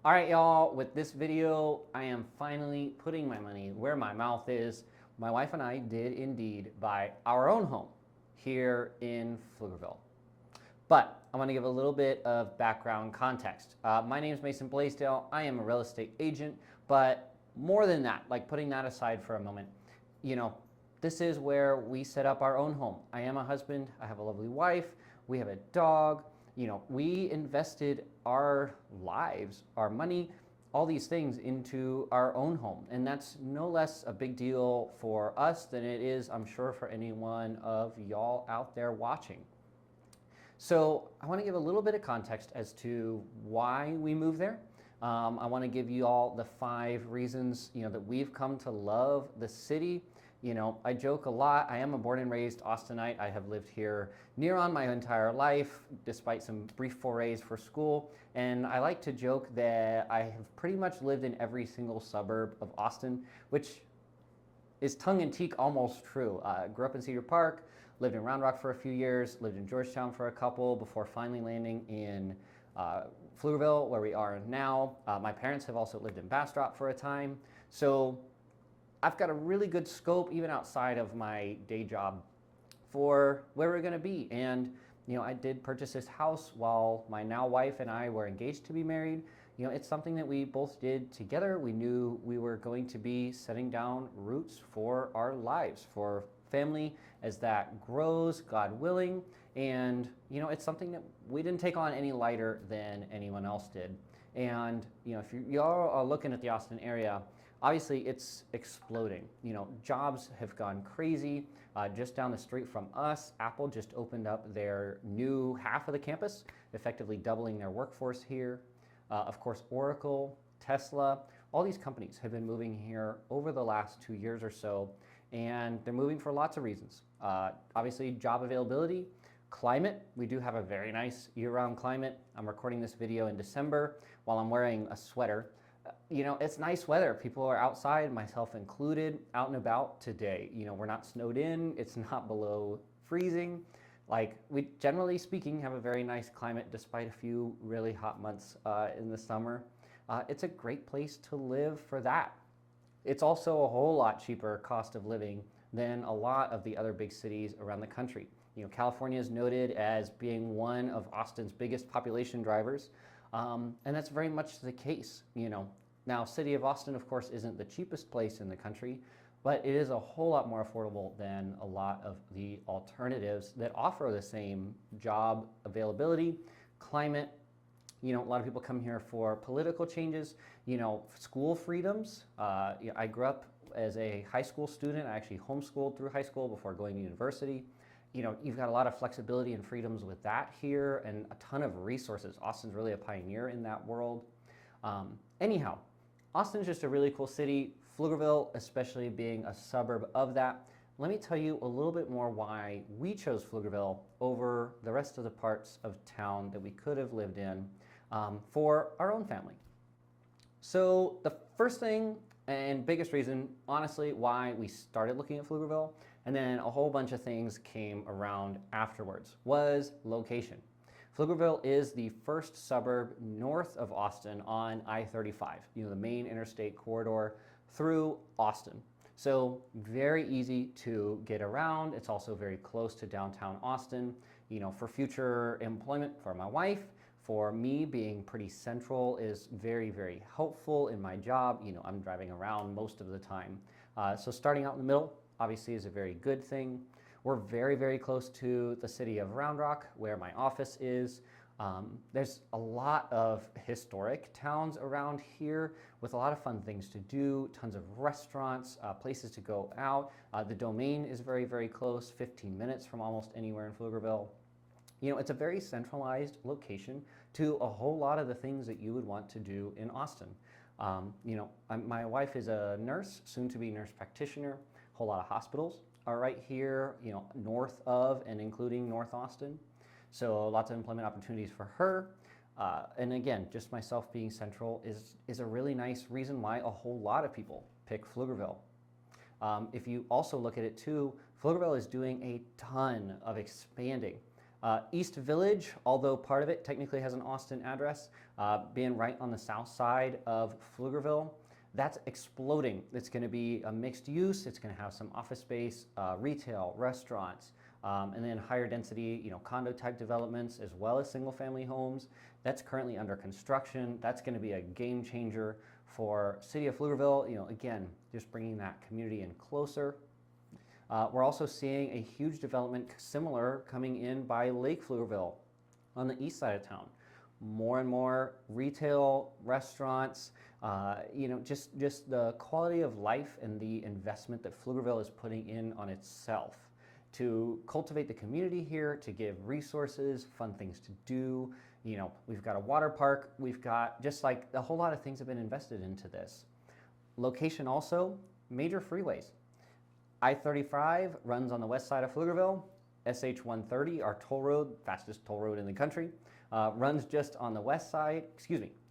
All right, y'all, with this video, I am finally putting my money where my mouth is. My wife and I did indeed buy our own home here in Pflugerville. But I want to give a little bit of background context. My name is Mason Bleasdell. I am a real estate agent, but more than that, like putting that aside for a moment, this is where we set up our own home. I am a husband. I have a lovely wife. We have a dog. We invested our lives, our money, all these things into our own home. And that's no less a big deal for us than it is, I'm sure, for any one of y'all out there watching. So I want to give a little bit of context as to why we moved there. I want to give you all the 5 reasons, that we've come to love the city. I joke a lot. I am a born and raised Austinite. I have lived here near on my entire life, despite some brief forays for school. And I like to joke that I have pretty much lived in every single suburb of Austin, which is tongue-in-cheek almost true. Grew up in Cedar Park, lived in Round Rock for a few years, lived in Georgetown for a couple before finally landing in Pflugerville, where we are now. My parents have also lived in Bastrop for a time. So I've got a really good scope, even outside of my day job, for where we're going to be. And, I did purchase this house while my now wife and I were engaged to be married. It's something that we both did together. We knew we were going to be setting down roots for our lives, for family as that grows, God willing. And, it's something that we didn't take on any lighter than anyone else did. And, if y'all are looking at the Austin area, obviously it's exploding. Jobs have gone crazy. Just down the street from us, Apple just opened up their new half of the campus, effectively doubling their workforce here. Of course, Oracle, Tesla, all these companies have been moving here over the last 2 years or so, and they're moving for lots of reasons. Obviously, job availability, climate. We do have a very nice year-round climate. I'm recording this video in December while I'm wearing a sweater. It's nice weather. People are outside, myself included, out and about today. We're not snowed in. It's not below freezing. We, generally speaking, have a very nice climate despite a few really hot months in the summer. It's a great place to live for that. It's also a whole lot cheaper cost of living than a lot of the other big cities around the country. California is noted as being one of Austin's biggest population drivers. And that's very much the case. Now, city of Austin, of course, isn't the cheapest place in the country, but it is a whole lot more affordable than a lot of the alternatives that offer the same job availability, climate. A lot of people come here for political changes, school freedoms. I grew up as a high school student. I actually homeschooled through high school before going to university. You've got a lot of flexibility and freedoms with that here and a ton of resources. Austin's really a pioneer in that world. Anyhow, Austin's just a really cool city. Pflugerville, especially being a suburb of that. Let me tell you a little bit more why we chose Pflugerville over the rest of the parts of town that we could have lived in for our own family. So the first thing and biggest reason, honestly, why we started looking at Pflugerville, and then a whole bunch of things came around afterwards, was location. Pflugerville is the first suburb north of Austin on I-35, the main interstate corridor through Austin. So very easy to get around. It's also very close to downtown Austin. For future employment for my wife, for me, being pretty central is very, very helpful in my job. I'm driving around most of the time. So starting out in the middle, obviously, is a very good thing. We're very, very close to the city of Round Rock, where my office is. There's a lot of historic towns around here with a lot of fun things to do, tons of restaurants, places to go out. The Domain is very, very close, 15 minutes from almost anywhere in Pflugerville. It's a very centralized location to a whole lot of the things that you would want to do in Austin. My wife is a nurse, soon to be nurse practitioner. A whole lot of hospitals are right here, north of and including North Austin. So lots of employment opportunities for her. And again, just myself being central is a really nice reason why a whole lot of people pick Pflugerville. If you also look at it too, Pflugerville is doing a ton of expanding. East Village, although part of it technically has an Austin address, being right on the south side of Pflugerville, that's exploding. It's going to be a mixed use. It's going to have some office space, retail, restaurants, and then higher density, condo type developments, as well as single family homes. That's currently under construction. That's going to be a game changer for City of Pflugerville. Again, just bringing that community in closer. We're also seeing a huge development similar coming in by Lake Pflugerville on the east side of town. More and more retail, restaurants, just the quality of life and the investment that Pflugerville is putting in on itself to cultivate the community here, to give resources, fun things to do. We've got a water park. We've got just like a whole lot of things have been invested into this. Location also, major freeways. I-35 runs on the west side of Pflugerville. SH-130, our toll road, fastest toll road in the country, runs just on the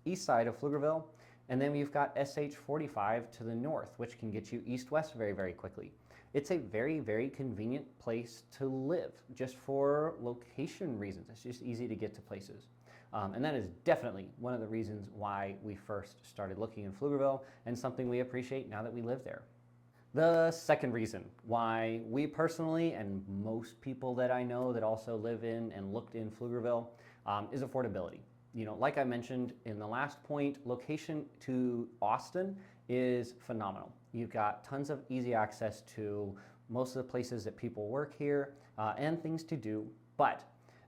east side of Pflugerville. And then we've got SH-45 to the north, which can get you east-west very, very quickly. It's a very, very convenient place to live, just for location reasons. It's just easy to get to places. And that is definitely one of the reasons why we first started looking in Pflugerville, and something we appreciate now that we live there. The second reason why we personally, and most people that I know that also live in and looked in Pflugerville, is affordability. Like I mentioned in the last point, location to Austin is phenomenal. You've got tons of easy access to most of the places that people work here and things to do, but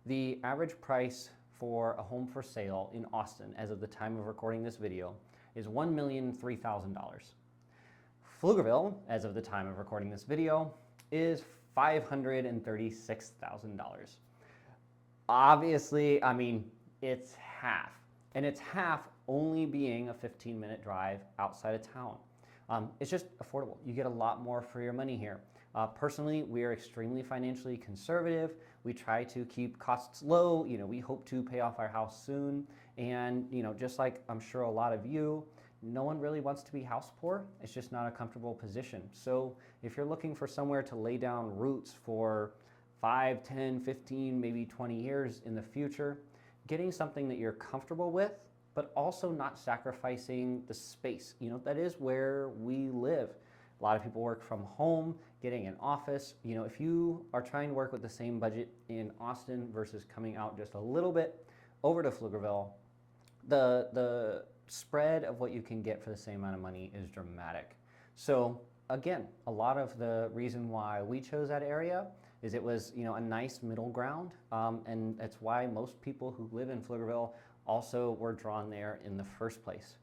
the average price for a home for sale in Austin as of the time of recording this video is $1,003,000. Pflugerville, as of the time of recording this video, is $536,000. Obviously, it's half. And it's half only being a 15-minute drive outside of town. It's just affordable. You get a lot more for your money here. Personally, we are extremely financially conservative. We try to keep costs low. We hope to pay off our house soon. And, just like I'm sure a lot of you, no one really wants to be house poor. It's just not a comfortable position. So if you're looking for somewhere to lay down roots for 5, 10, 15, maybe 20 years in the future, getting something that you're comfortable with, but also not sacrificing the space. That is where we live. A lot of people work from home, getting an office. If you are trying to work with the same budget in Austin versus coming out just a little bit over to Pflugerville, the spread of what you can get for the same amount of money is dramatic. So again, a lot of the reason why we chose that area is it was a nice middle ground, and that's why most people who live in Pflugerville also were drawn there in the first place.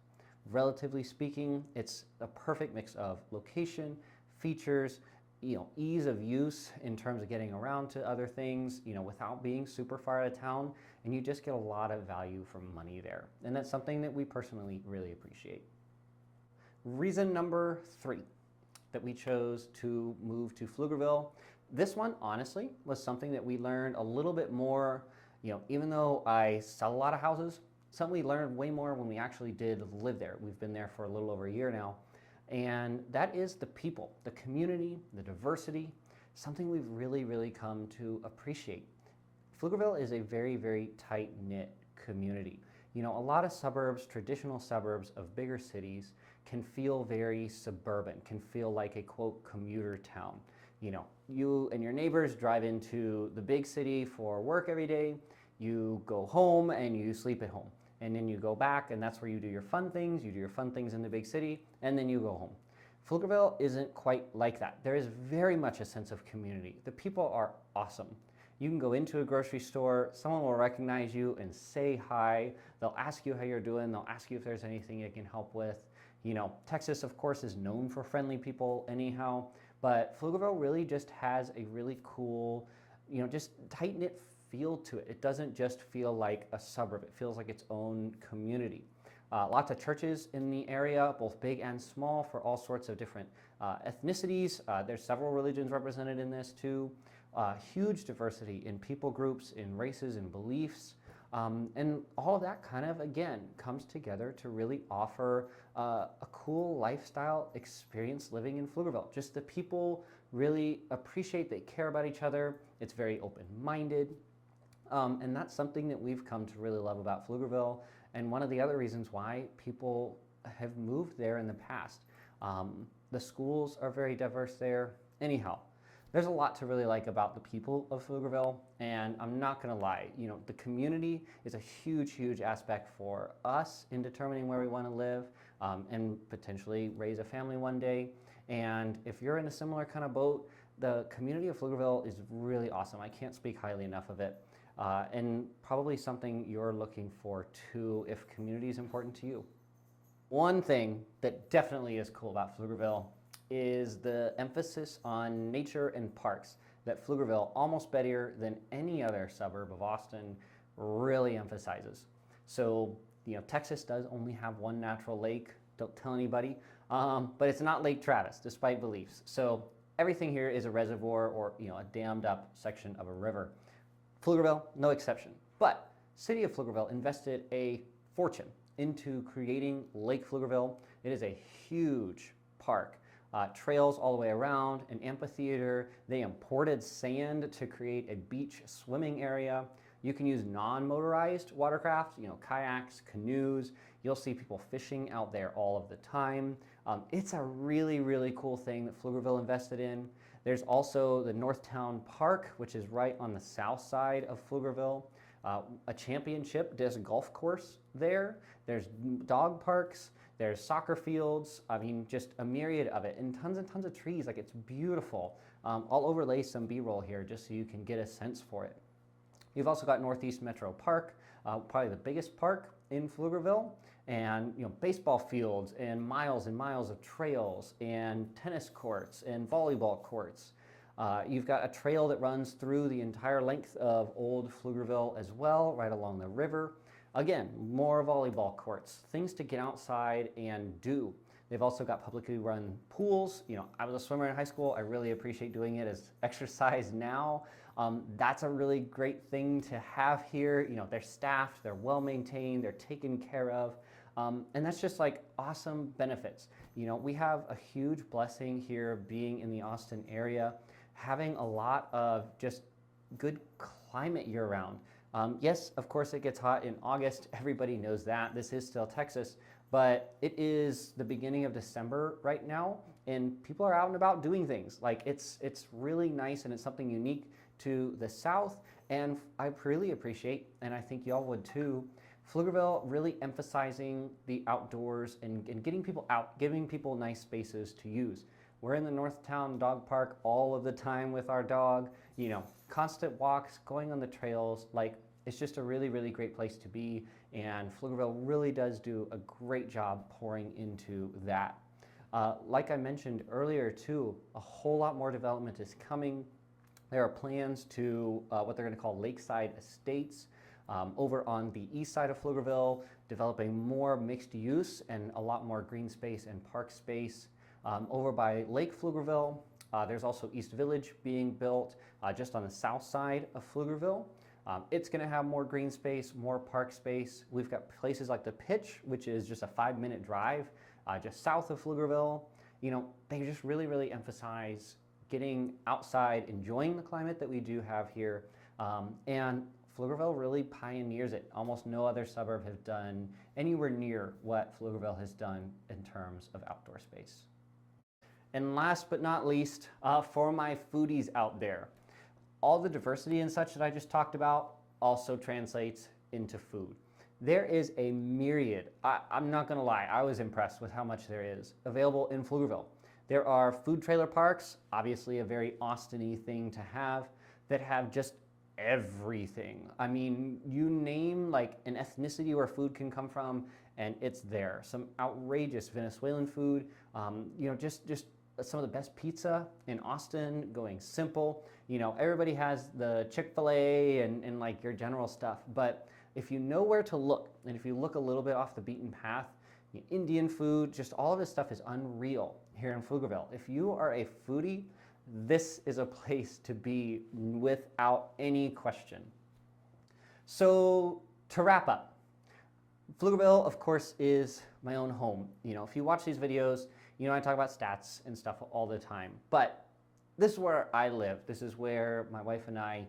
Relatively speaking, it's a perfect mix of location, features, ease of use in terms of getting around to other things, without being super far out of town, and you just get a lot of value from money there. And that's something that we personally really appreciate. Reason number 3 that we chose to move to Pflugerville. This one, honestly, was something that we learned a little bit more, even though I sell a lot of houses, something we learned way more when we actually did live there. We've been there for a little over a year now. And that is the people, the community, the diversity, something we've really, really come to appreciate. Pflugerville is a very, very tight-knit community. A lot of suburbs, traditional suburbs of bigger cities, can feel very suburban, can feel like a, quote, commuter town. You and your neighbors drive into the big city for work every day, you go home and you sleep at home. And then you go back, and that's where you do your fun things. You do your fun things in the big city, and then you go home. Pflugerville isn't quite like that. There is very much a sense of community. The people are awesome. You can go into a grocery store, someone will recognize you and say hi. They'll ask you how you're doing. They'll ask you if there's anything you can help with. Texas, of course, is known for friendly people anyhow, but Pflugerville really just has a really cool, just tight-knit feel to it. It doesn't just feel like a suburb. It feels like its own community. Lots of churches in the area, both big and small, for all sorts of different ethnicities. There's several religions represented in this too. Huge diversity in people groups, in races and beliefs. And all of that kind of, again, comes together to really offer a cool lifestyle experience living in Pflugerville. Just the people really appreciate, they care about each other. It's very open-minded. And that's something that we've come to really love about Pflugerville, and one of the other reasons why people have moved there in the past. The schools are very diverse there. Anyhow, there's a lot to really like about the people of Pflugerville, and I'm not gonna lie, the community is a huge aspect for us in determining where we wanna live and potentially raise a family one day. And if you're in a similar kind of boat, the community of Pflugerville is really awesome. I can't speak highly enough of it. And probably something you're looking for too if community is important to you. One thing that definitely is cool about Pflugerville is the emphasis on nature and parks that Pflugerville, almost better than any other suburb of Austin, really emphasizes. So, Texas does only have one natural lake, don't tell anybody, but it's not Lake Travis, despite beliefs. So everything here is a reservoir or a dammed up section of a river. Pflugerville, no exception. But City of Pflugerville invested a fortune into creating Lake Pflugerville. It is a huge park. Trails all the way around, an amphitheater. They imported sand to create a beach swimming area. You can use non-motorized watercraft, kayaks, canoes. You'll see people fishing out there all of the time. It's a really cool thing that Pflugerville invested in. There's also the Northtown Park, which is right on the south side of Pflugerville. A championship disc golf course there. There's dog parks. There's soccer fields. I mean, just a myriad of it, and tons of trees. Like, it's beautiful. I'll overlay some B-roll here just so you can get a sense for it. You've also got Northeast Metro Park, probably the biggest park in Pflugerville, and baseball fields and miles of trails and tennis courts and volleyball courts. You've got a trail that runs through the entire length of Old Pflugerville as well, right along the river. Again, more volleyball courts, things to get outside and do. They've also got publicly run pools. I was a swimmer in high school. I really appreciate doing it as exercise now. That's a really great thing to have here. They're staffed, they're well maintained, they're taken care of. And that's just like awesome benefits. We have a huge blessing here being in the Austin area, having a lot of just good climate year round. Yes, of course it gets hot in August. Everybody knows that. This is still Texas, but it is the beginning of December right now, and people are out and about doing things. Like, it's really nice, and it's something unique to the South, and I really appreciate, and I think y'all would too, Pflugerville really emphasizing the outdoors and getting people out, giving people nice spaces to use. We're in the Northtown Dog Park all of the time with our dog, constant walks, going on the trails. Like, it's just a really great place to be, and Pflugerville really does do a great job pouring into that. Like I mentioned earlier too, a whole lot more development is coming. There are plans to what they're going to call Lakeside Estates over on the east side of Pflugerville, developing more mixed use and a lot more green space and park space. Over by Lake Pflugerville, there's also East Village being built just on the south side of Pflugerville. It's going to have more green space, more park space. We've got places like the Pitch, which is just a 5-minute drive just south of Pflugerville. They just really emphasize getting outside, enjoying the climate that we do have here, and Pflugerville really pioneers it. Almost no other suburb has done anywhere near what Pflugerville has done in terms of outdoor space. And last but not least, for my foodies out there, all the diversity and such that I just talked about also translates into food. There is a myriad, I'm not gonna lie, I was impressed with how much there is available in Pflugerville. There are food trailer parks, obviously a very Austin-y thing to have, that have just everything. I mean, you name like an ethnicity where food can come from, and it's there. Some outrageous Venezuelan food, just some of the best pizza in Austin, going simple. Everybody has the Chick-fil-A and like your general stuff, but if you know where to look, and if you look a little bit off the beaten path, Indian food, just all of this stuff is unreal here in Pflugerville. If you are a foodie, this is a place to be without any question. So to wrap up, Pflugerville, of course, is my own home. If you watch these videos, I talk about stats and stuff all the time, but this is where I live. This is where my wife and I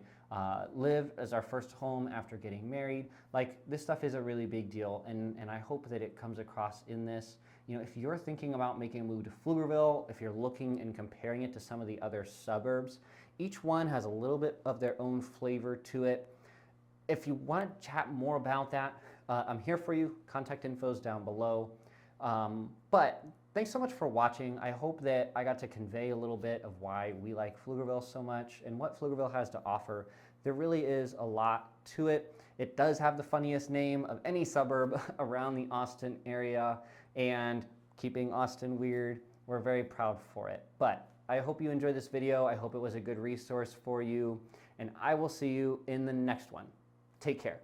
live as our first home after getting married. Like, this stuff is a really big deal, and I hope that it comes across in this. You know, if you're thinking about making a move to Pflugerville, if you're looking and comparing it to some of the other suburbs, each one has a little bit of their own flavor to it. If you want to chat more about that, I'm here for you. Contact info's down below. But thanks so much for watching. I hope that I got to convey a little bit of why we like Pflugerville so much and what Pflugerville has to offer. There really is a lot to it. It does have the funniest name of any suburb around the Austin area, and keeping Austin weird, we're very proud for it. But I hope you enjoyed this video. I hope it was a good resource for you, and I will see you in the next one. Take care.